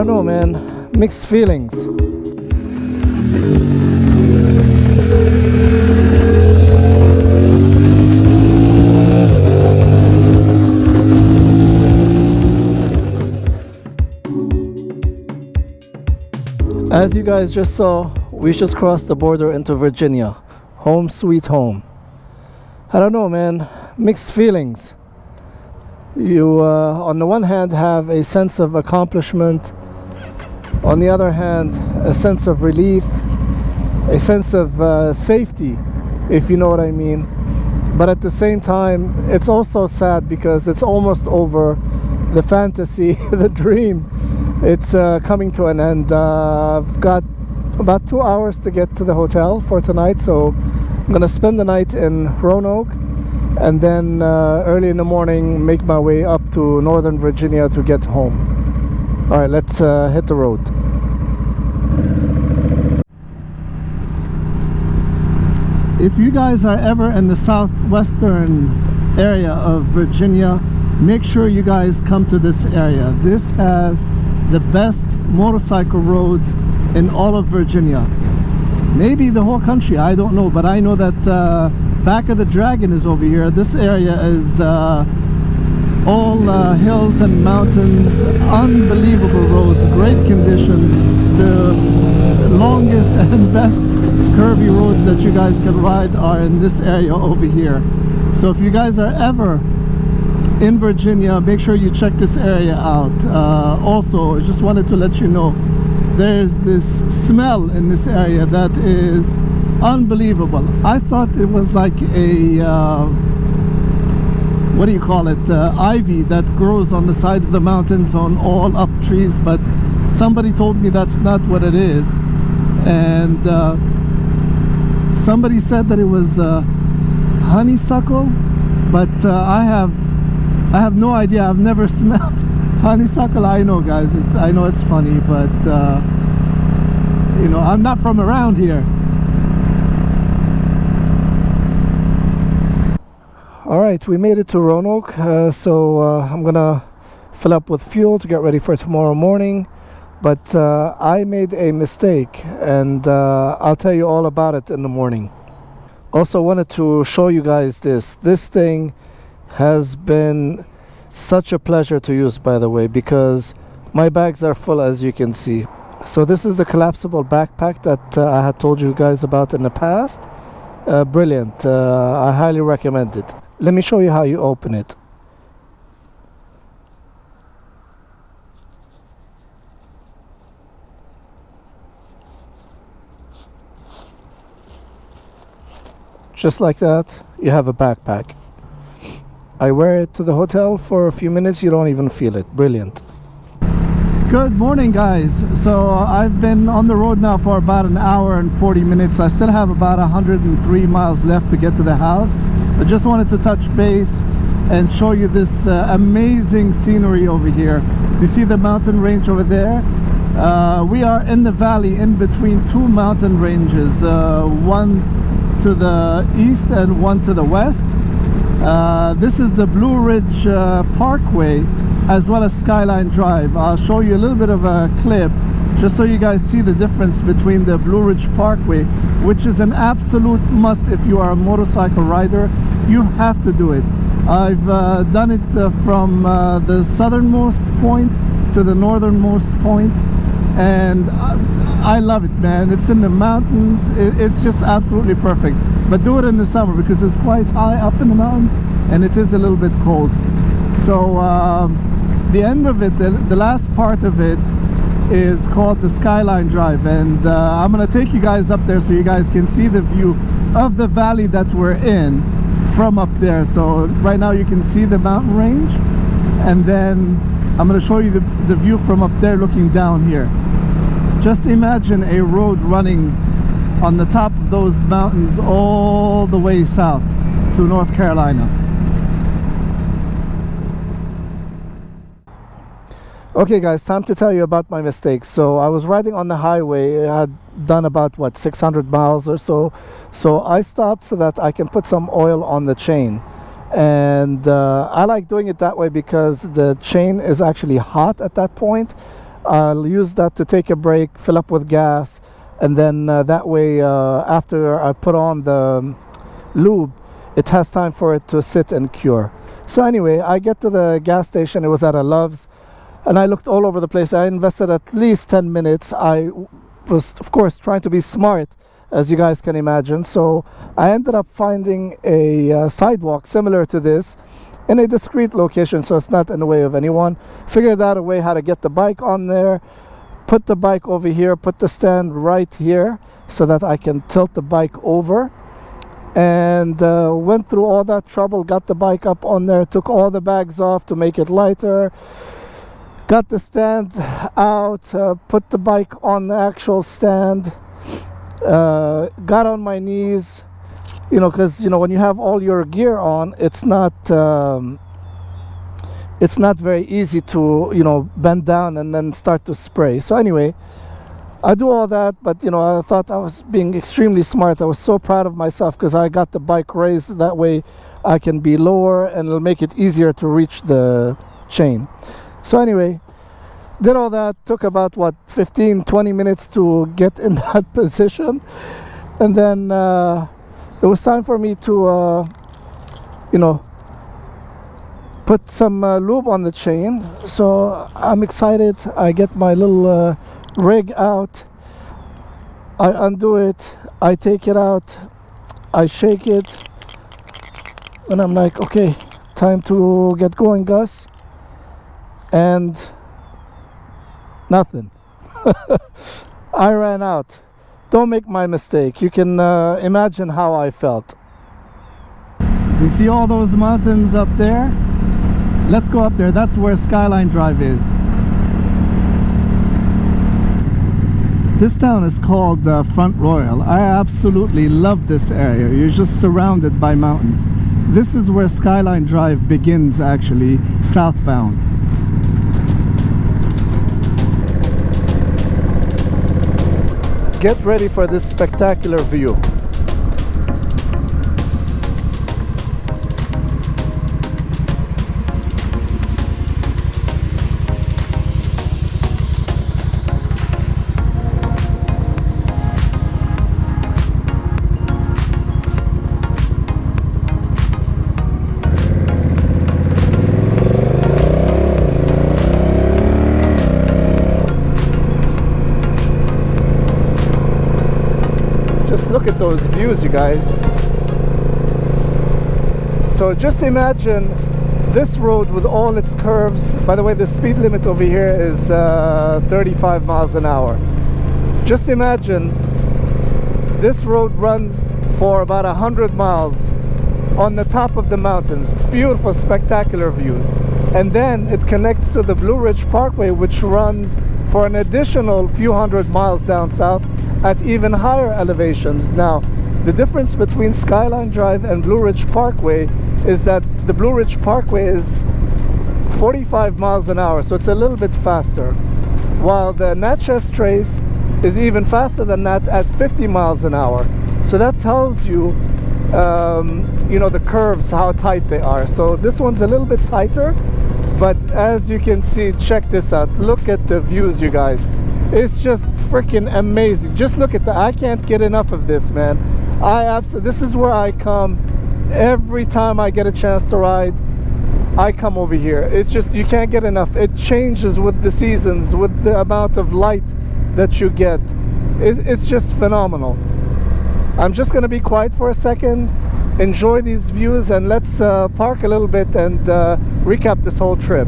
don't know, man. Mixed feelings. As you guys just saw, we just crossed the border into Virginia. Home sweet home. I don't know, man. Mixed feelings. You, on the one hand, have a sense of accomplishment. On the other hand, a sense of relief. A sense of safety, if you know what I mean. But at the same time, it's also sad because it's almost over. The fantasy, the dream, it's coming to an end. I've got about 2 hours to get to the hotel for tonight, so I'm gonna spend the night in Roanoke and then early in the morning make my way up to Northern Virginia to get home. All right, let's hit the road. If you guys are ever in the southwestern area of Virginia, make sure you guys come to this area. This has the best motorcycle roads in all of Virginia. Maybe the whole country, I don't know, but I know that Back of the Dragon is over here. This area is all hills and mountains, unbelievable roads, great conditions, the longest and best curvy roads that you guys can ride are in this area over here. So if you guys are ever in Virginia, make sure you check this area out. Also, I just wanted to let you know there's this smell in this area that is unbelievable. I thought it was like a what do you call it, ivy that grows on the side of the mountains on all up trees, but somebody told me that's not what it is. And somebody said that it was honeysuckle, but I have no idea. I've never smelled honeysuckle. I know, guys, I know it's funny, but you know, I'm not from around here. All right, we made it to Roanoke, so I'm gonna fill up with fuel to get ready for tomorrow morning. But I made a mistake, and I'll tell you all about it in the morning. Also wanted to show you guys this. This thing has been such a pleasure to use, by the way, because my bags are full, as you can see. So this is the collapsible backpack that I had told you guys about in the past. Brilliant. I highly recommend it. Let me show you how you open it. Just like that, you have a backpack. I wear it to the hotel for a few minutes, you don't even feel it. Brilliant. Good morning, guys. So I've been on the road now for about an hour and 40 minutes. I still have about 103 miles left to get to the house. I just wanted to touch base and show you this amazing scenery over here. Do you see the mountain range over there? We are in the valley in between two mountain ranges, one to the east and one to the west. This is the Blue Ridge Parkway, as well as Skyline Drive. I'll show you a little bit of a clip just so you guys see the difference between the Blue Ridge Parkway, which is an absolute must if you are a motorcycle rider. You have to do it. I've done it from the southernmost point to the northernmost point, and I love it, man. It's in the mountains. It's just absolutely perfect. But do it in the summer because it's quite high up in the mountains and it is a little bit cold. So the end of it, the last part of it, is called the Skyline Drive, and I'm gonna take you guys up there so you guys can see the view of the valley that we're in from up there. So right now you can see the mountain range, and then I'm gonna show you the view from up there looking down here. Just imagine a road running on the top of those mountains all the way south to North Carolina. Okay guys, time to tell you about my mistakes. So I was riding on the highway. I had done about 600 miles or so. So I stopped so that I can put some oil on the chain. And I like doing it that way because the chain is actually hot at that point. I'll use that to take a break, fill up with gas, and then that way after I put on the lube, it has time for it to sit and cure. So anyway, I get to the gas station. It was at a Love's, and I looked all over the place. I invested at least 10 minutes. I was, of course, trying to be smart, as you guys can imagine. So I ended up finding a sidewalk similar to this in a discreet location, so it's not in the way of anyone. Figured out a way how to get the bike on there, put the bike over here, put the stand right here so that I can tilt the bike over. And went through all that trouble, got the bike up on there, took all the bags off to make it lighter, got the stand out, put the bike on the actual stand, got on my knees, you know, because, you know, when you have all your gear on, it's not very easy to, you know, bend down and then start to spray. So anyway, I do all that, but, you know, I thought I was being extremely smart. I was so proud of myself because I got the bike raised. That way I can be lower and it'll make it easier to reach the chain. So anyway, did all that. Took about, 15-20 minutes to get in that position. And then it was time for me to, you know, put some lube on the chain. So I'm excited. I get my little rig out, I undo it, I take it out, I shake it, and I'm like, okay, time to get going, Gus. And nothing. I ran out. Don't make my mistake. You can imagine how I felt. Do you see all those mountains up there? Let's go up there. That's where Skyline Drive is. This town is called Front Royal. I absolutely love this area. You're just surrounded by mountains. This is where Skyline Drive begins, actually, southbound. Get ready for this spectacular view. Look at those views, you guys. So just imagine this road with all its curves. By the way, the speed limit over here is 35 miles an hour. Just imagine this road runs for about 100 miles on the top of the mountains. Beautiful, spectacular views. And then it connects to the Blue Ridge Parkway, which runs for an additional few hundred miles down south at even higher elevations. Now, the difference between Skyline Drive and Blue Ridge Parkway is that the Blue Ridge Parkway is 45 miles an hour, so it's a little bit faster, while the Natchez Trace is even faster than that at 50 miles an hour. So that tells you, you know, the curves, how tight they are. So this one's a little bit tighter, but as you can see, check this out. Look at the views, you guys. It's just freaking amazing. Just look at that. I can't get enough of this, man. This is where I come every time I get a chance to ride. I come over here. It's just, you can't get enough. It changes with the seasons, with the amount of light that you get. It's just phenomenal. I'm just gonna be quiet for a second, enjoy these views, and let's park a little bit and recap this whole trip.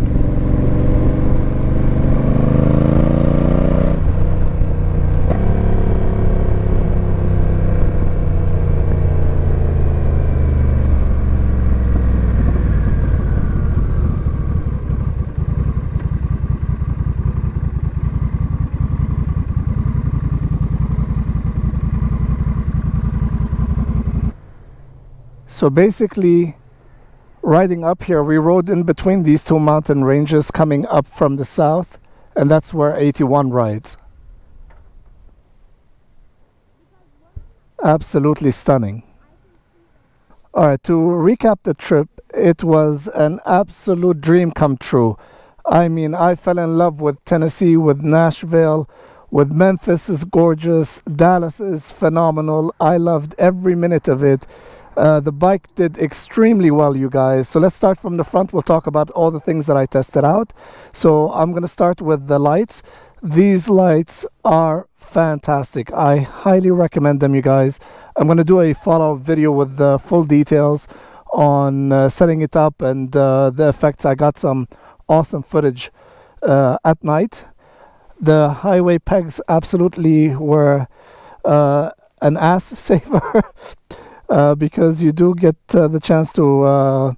So basically, riding up here, we rode in between these two mountain ranges coming up from the south, and that's where 81 rides. Absolutely stunning. All right, to recap the trip, it was an absolute dream come true. I mean, I fell in love with Tennessee, with Nashville, with Memphis is gorgeous. Dallas is phenomenal. I loved every minute of it. The bike did extremely well, you guys. So let's start from the front. We'll talk about all the things that I tested out. So I'm going to start with the lights. These lights are fantastic. I highly recommend them, you guys. I'm going to do a follow-up video with the full details on setting it up and the effects. I got some awesome footage at night. The highway pegs absolutely were an ass saver because you do get the chance to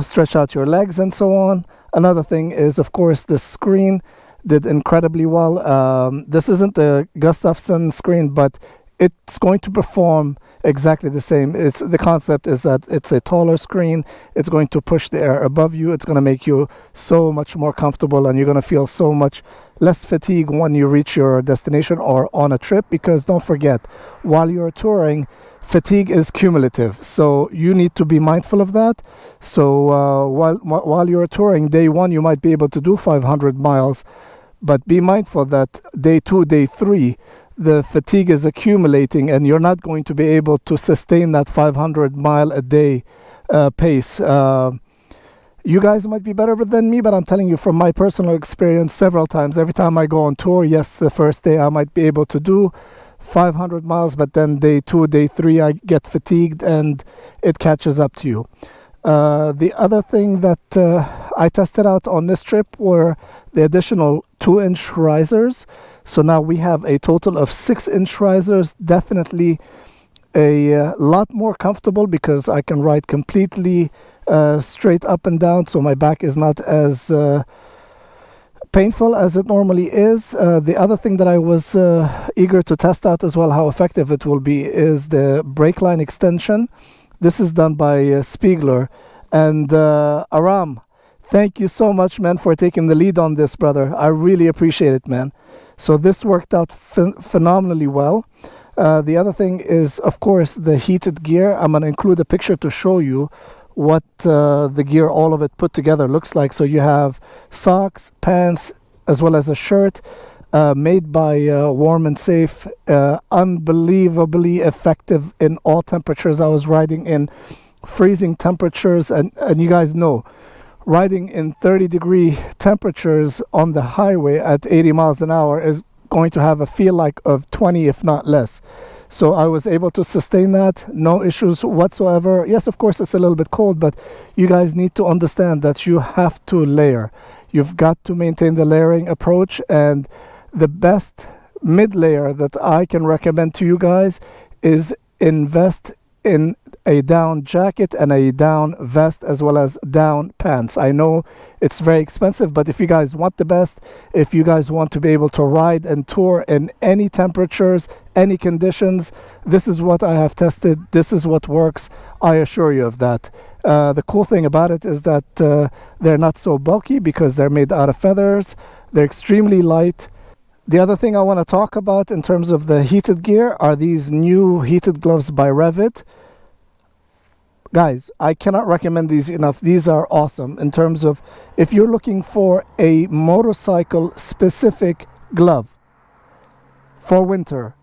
stretch out your legs and so on. Another thing is, of course, the screen did incredibly well. This isn't the Gustafson screen, but it's going to perform exactly the same. The concept is that it's a taller screen. It's going to push the air above you. It's going to make you so much more comfortable, and you're going to feel so much less fatigue when you reach your destination or on a trip, because don't forget, while you're touring, fatigue is cumulative, so you need to be mindful of that. So while you're touring, day one you might be able to do 500 miles, but be mindful that day 2, day 3, the fatigue is accumulating and you're not going to be able to sustain that 500 mile a day pace. You guys might be better than me, but I'm telling you from my personal experience, several times, every time I go on tour, yes, the first day I might be able to do 500 miles, but then day 2, day 3, I get fatigued and it catches up to you. The other thing that I tested out on this trip were the additional 2-inch risers. So now we have a total of 6-inch risers. Definitely a lot more comfortable because I can ride completely straight up and down, so my back is not as painful as it normally is. The other thing that I was eager to test out as well, how effective it will be, is the brake line extension. This is done by Spiegler. And Aram, thank you so much, man, for taking the lead on this, brother. I really appreciate it, man. So this worked out phenomenally well. The other thing is, of course, the heated gear. I'm going to include a picture to show you what the gear, all of it put together, looks like. So you have socks, pants, as well as a shirt made by Warm and Safe. Unbelievably effective in all temperatures. I was riding in freezing temperatures, and you guys know, riding in 30-degree temperatures on the highway at 80 miles an hour is going to have a feel like of 20, if not less. So I was able to sustain that, no issues whatsoever. Yes, of course, it's a little bit cold, but you guys need to understand that you have to layer. You've got to maintain the layering approach, and the best mid-layer that I can recommend to you guys is invest in a down jacket and a down vest, as well as down pants. I know it's very expensive, but if you guys want the best, if you guys want to be able to ride and tour in any temperatures, any conditions, this is what I have tested. This is what works. I assure you of that. The cool thing about it is that they're not so bulky because they're made out of feathers. They're extremely light. The other thing I want to talk about in terms of the heated gear are these new heated gloves by Revit. Guys, I cannot recommend these enough. These are awesome in terms of if you're looking for a motorcycle specific glove for winter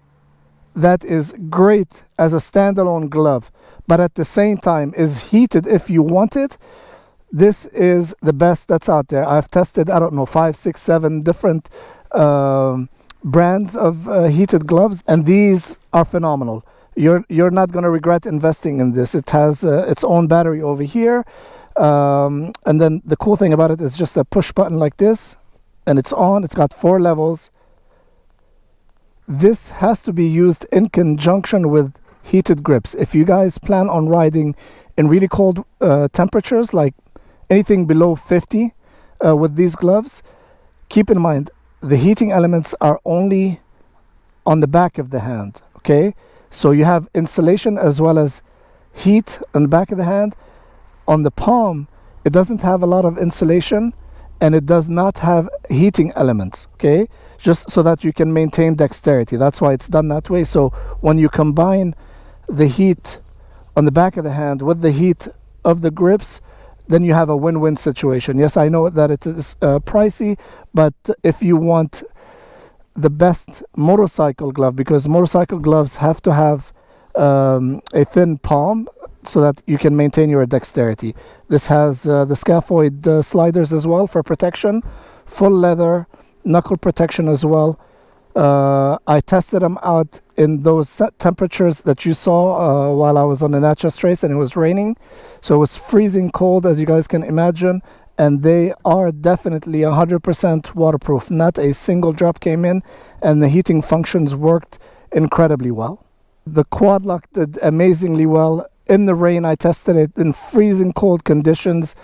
that is great as a standalone glove, but at the same time is heated if you want it. This is the best that's out there. I've tested, I don't know, 5, 6, 7 different brands of heated gloves, and these are phenomenal. You're not going to regret investing in this. It has its own battery over here, and then the cool thing about it is just a push button like this, and it's on. It's got 4 levels. This has to be used in conjunction with heated grips. If you guys plan on riding in really cold temperatures, like anything below 50 with these gloves, keep in mind the heating elements are only on the back of the hand, okay? So you have insulation as well as heat on the back of the hand. On the palm, it doesn't have a lot of insulation, and it does not have heating elements, okay? Just so that you can maintain dexterity. That's why it's done that way. So when you combine the heat on the back of the hand with the heat of the grips, then you have a win-win situation. Yes, I know that it is pricey, but if you want the best motorcycle glove, because motorcycle gloves have to have a thin palm so that you can maintain your dexterity. This has the scaphoid sliders as well for protection, full leather, knuckle protection as well. I tested them out in those set temperatures that you saw while I was on the Natchez race, and it was raining, so it was freezing cold, as you guys can imagine, and they are definitely 100% waterproof. Not a single drop came in, and the heating functions worked incredibly well. The quad lock did amazingly well. In the rain, I tested it in freezing cold conditions.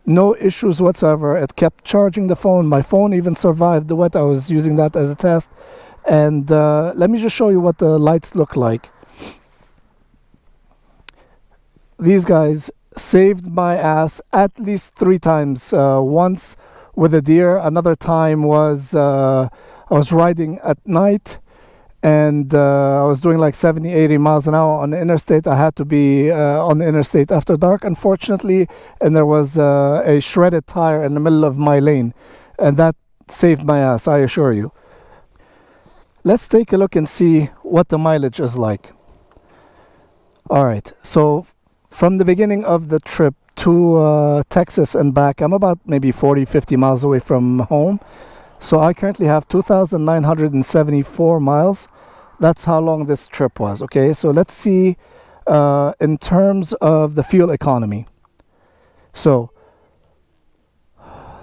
No issues whatsoever. It kept charging the phone. My phone even survived the wet. I was using that as a test. And let me just show you what the lights look like. These guys saved my ass at least 3 times. Once with a deer. Another time was I was riding at night, and I was doing like 70-80 miles an hour on the interstate. I had to be on the interstate after dark, unfortunately, and there was a shredded tire in the middle of my lane, and that saved my ass, I assure you. Let's take a look and see what the mileage is like. Alright, so from the beginning of the trip to Texas and back, I'm about maybe 40-50 miles away from home. So I currently have 2,974 miles. That's how long this trip was. Okay, so let's see in terms of the fuel economy. So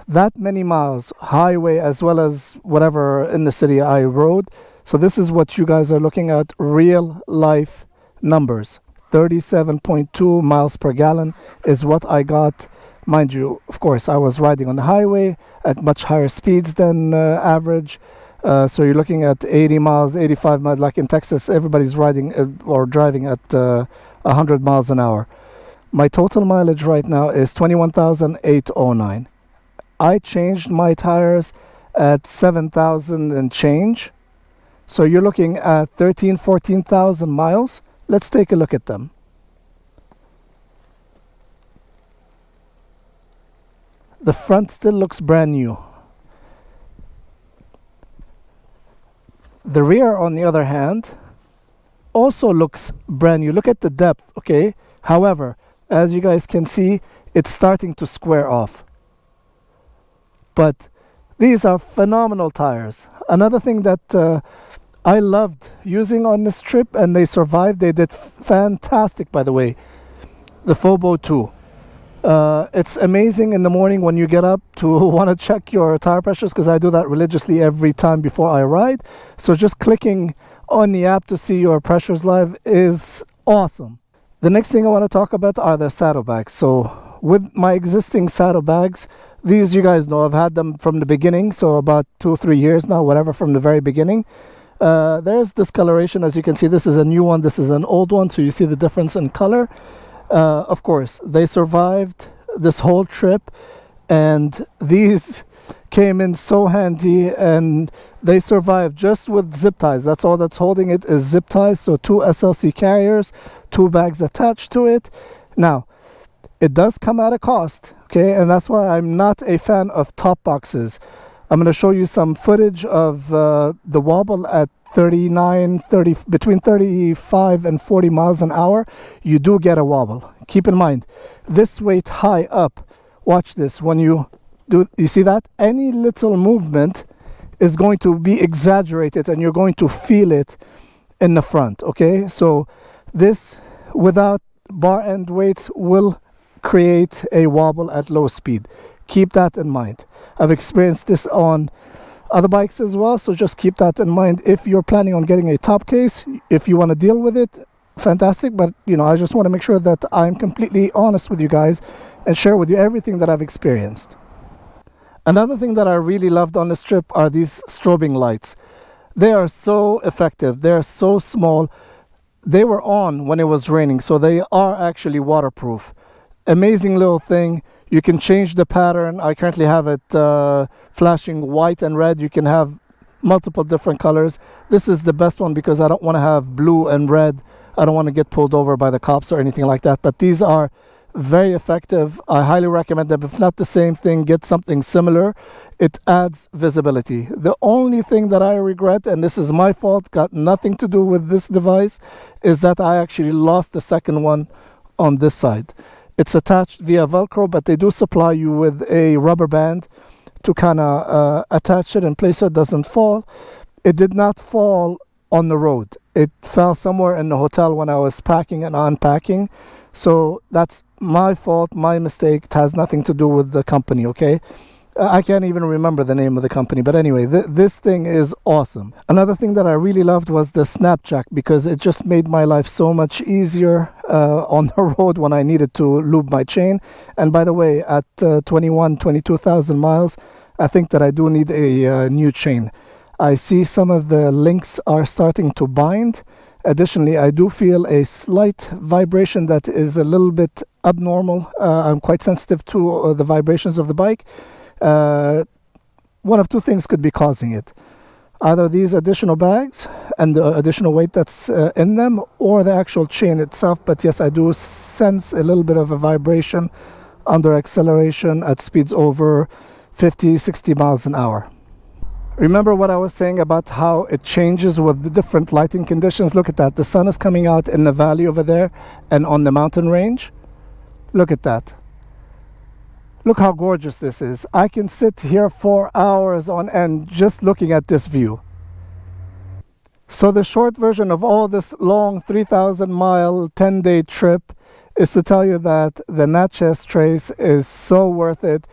that many miles, highway as well as whatever in the city I rode. So this is what you guys are looking at, real life numbers. 37.2 miles per gallon is what I got. Mind you, of course, I was riding on the highway at much higher speeds than average. So you're looking at 80 miles, 85 miles. Like in Texas, everybody's riding or driving at 100 miles an hour. My total mileage right now is 21,809. I changed my tires at 7,000 and change. So you're looking at 14,000 miles. Let's take a look at them. The front still looks brand new. The rear, on the other hand, also looks brand new. Look at the depth, okay? However, as you guys can see, it's starting to square off. But these are phenomenal tires. Another thing that I loved using on this trip, and they survived, they did fantastic, by the way, the Fobo 2. It's amazing in the morning when you get up to want to check your tire pressures, because I do that religiously every time before I ride. So just clicking on the app to see your pressures live is awesome. The next thing I want to talk about are the saddlebags. So with my existing saddlebags, these you guys know, I've had them from the beginning, so about 2 or 3 years now, whatever, from the very beginning. There's discoloration, as you can see. This is a new one, this is an old one, so you see the difference in color. Of course, they survived this whole trip, and these came in so handy, and they survived just with zip ties. That's all that's holding it is zip ties. So 2 SLC carriers, 2 bags attached to it. Now, it does come at a cost, okay, and that's why I'm not a fan of top boxes. I'm going to show you some footage of the wobble at 30, between 35 and 40 miles an hour. You do get a wobble. Keep in mind, this weight high up, watch this, when you do, you see that? Any little movement is going to be exaggerated, and you're going to feel it in the front, okay? So this, without bar end weights, will create a wobble at low speed. Keep that in mind. I've experienced this on other bikes as well, so just keep that in mind. If you're planning on getting a top case, if you want to deal with it, fantastic. But you know, I just want to make sure that I'm completely honest with you guys and share with you everything that I've experienced. Another thing that I really loved on this trip are these strobing lights. They are so effective. They're so small. They were on when it was raining, so they are actually waterproof. Amazing little thing. You can change the pattern. I currently have it flashing white and red. You can have multiple different colors. This is the best one because I don't want to have blue and red. I don't want to get pulled over by the cops or anything like that. But these are very effective. I highly recommend them. If not the same thing, get something similar. It adds visibility. The only thing that I regret, and this is my fault, got nothing to do with this device, is that I actually lost the second one on this side. It's attached via Velcro, but they do supply you with a rubber band to kind of attach it in place so it doesn't fall. It did not fall on the road. It fell somewhere in the hotel when I was packing and unpacking. So that's my fault, my mistake. It has nothing to do with the company, okay? I can't even remember the name of the company. But anyway, this thing is awesome. Another thing that I really loved was the snap jack, because it just made my life so much easier on the road when I needed to lube my chain. And by the way, at 22,000 miles, I think that I do need a new chain. I see some of the links are starting to bind. Additionally, I do feel a slight vibration that is a little bit abnormal. I'm quite sensitive to the vibrations of the bike. One of two things could be causing it. Either these additional bags and the additional weight that's in them, or the actual chain itself. But yes, I do sense a little bit of a vibration under acceleration at speeds over 50, 60 miles an hour. Remember what I was saying about how it changes with the different lighting conditions? Look at that. The sun is coming out in the valley over there and on the mountain range. Look at that. Look how gorgeous this is. I can sit here for hours on end just looking at this view. So the short version of all this long 3,000 mile 10-day trip is to tell you that the Natchez Trace is so worth it.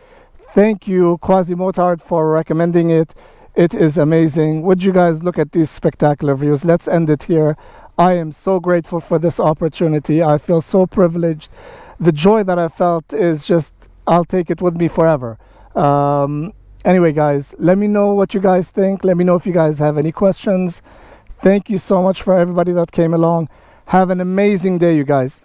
Thank you, Quasi Motard, for recommending it. It is amazing. Would you guys look at these spectacular views? Let's end it here. I am so grateful for this opportunity. I feel so privileged. The joy that I felt is just, I'll take it with me forever. Anyway, guys, let me know what you guys think. Let me know if you guys have any questions. Thank you so much for everybody that came along. Have an amazing day, you guys.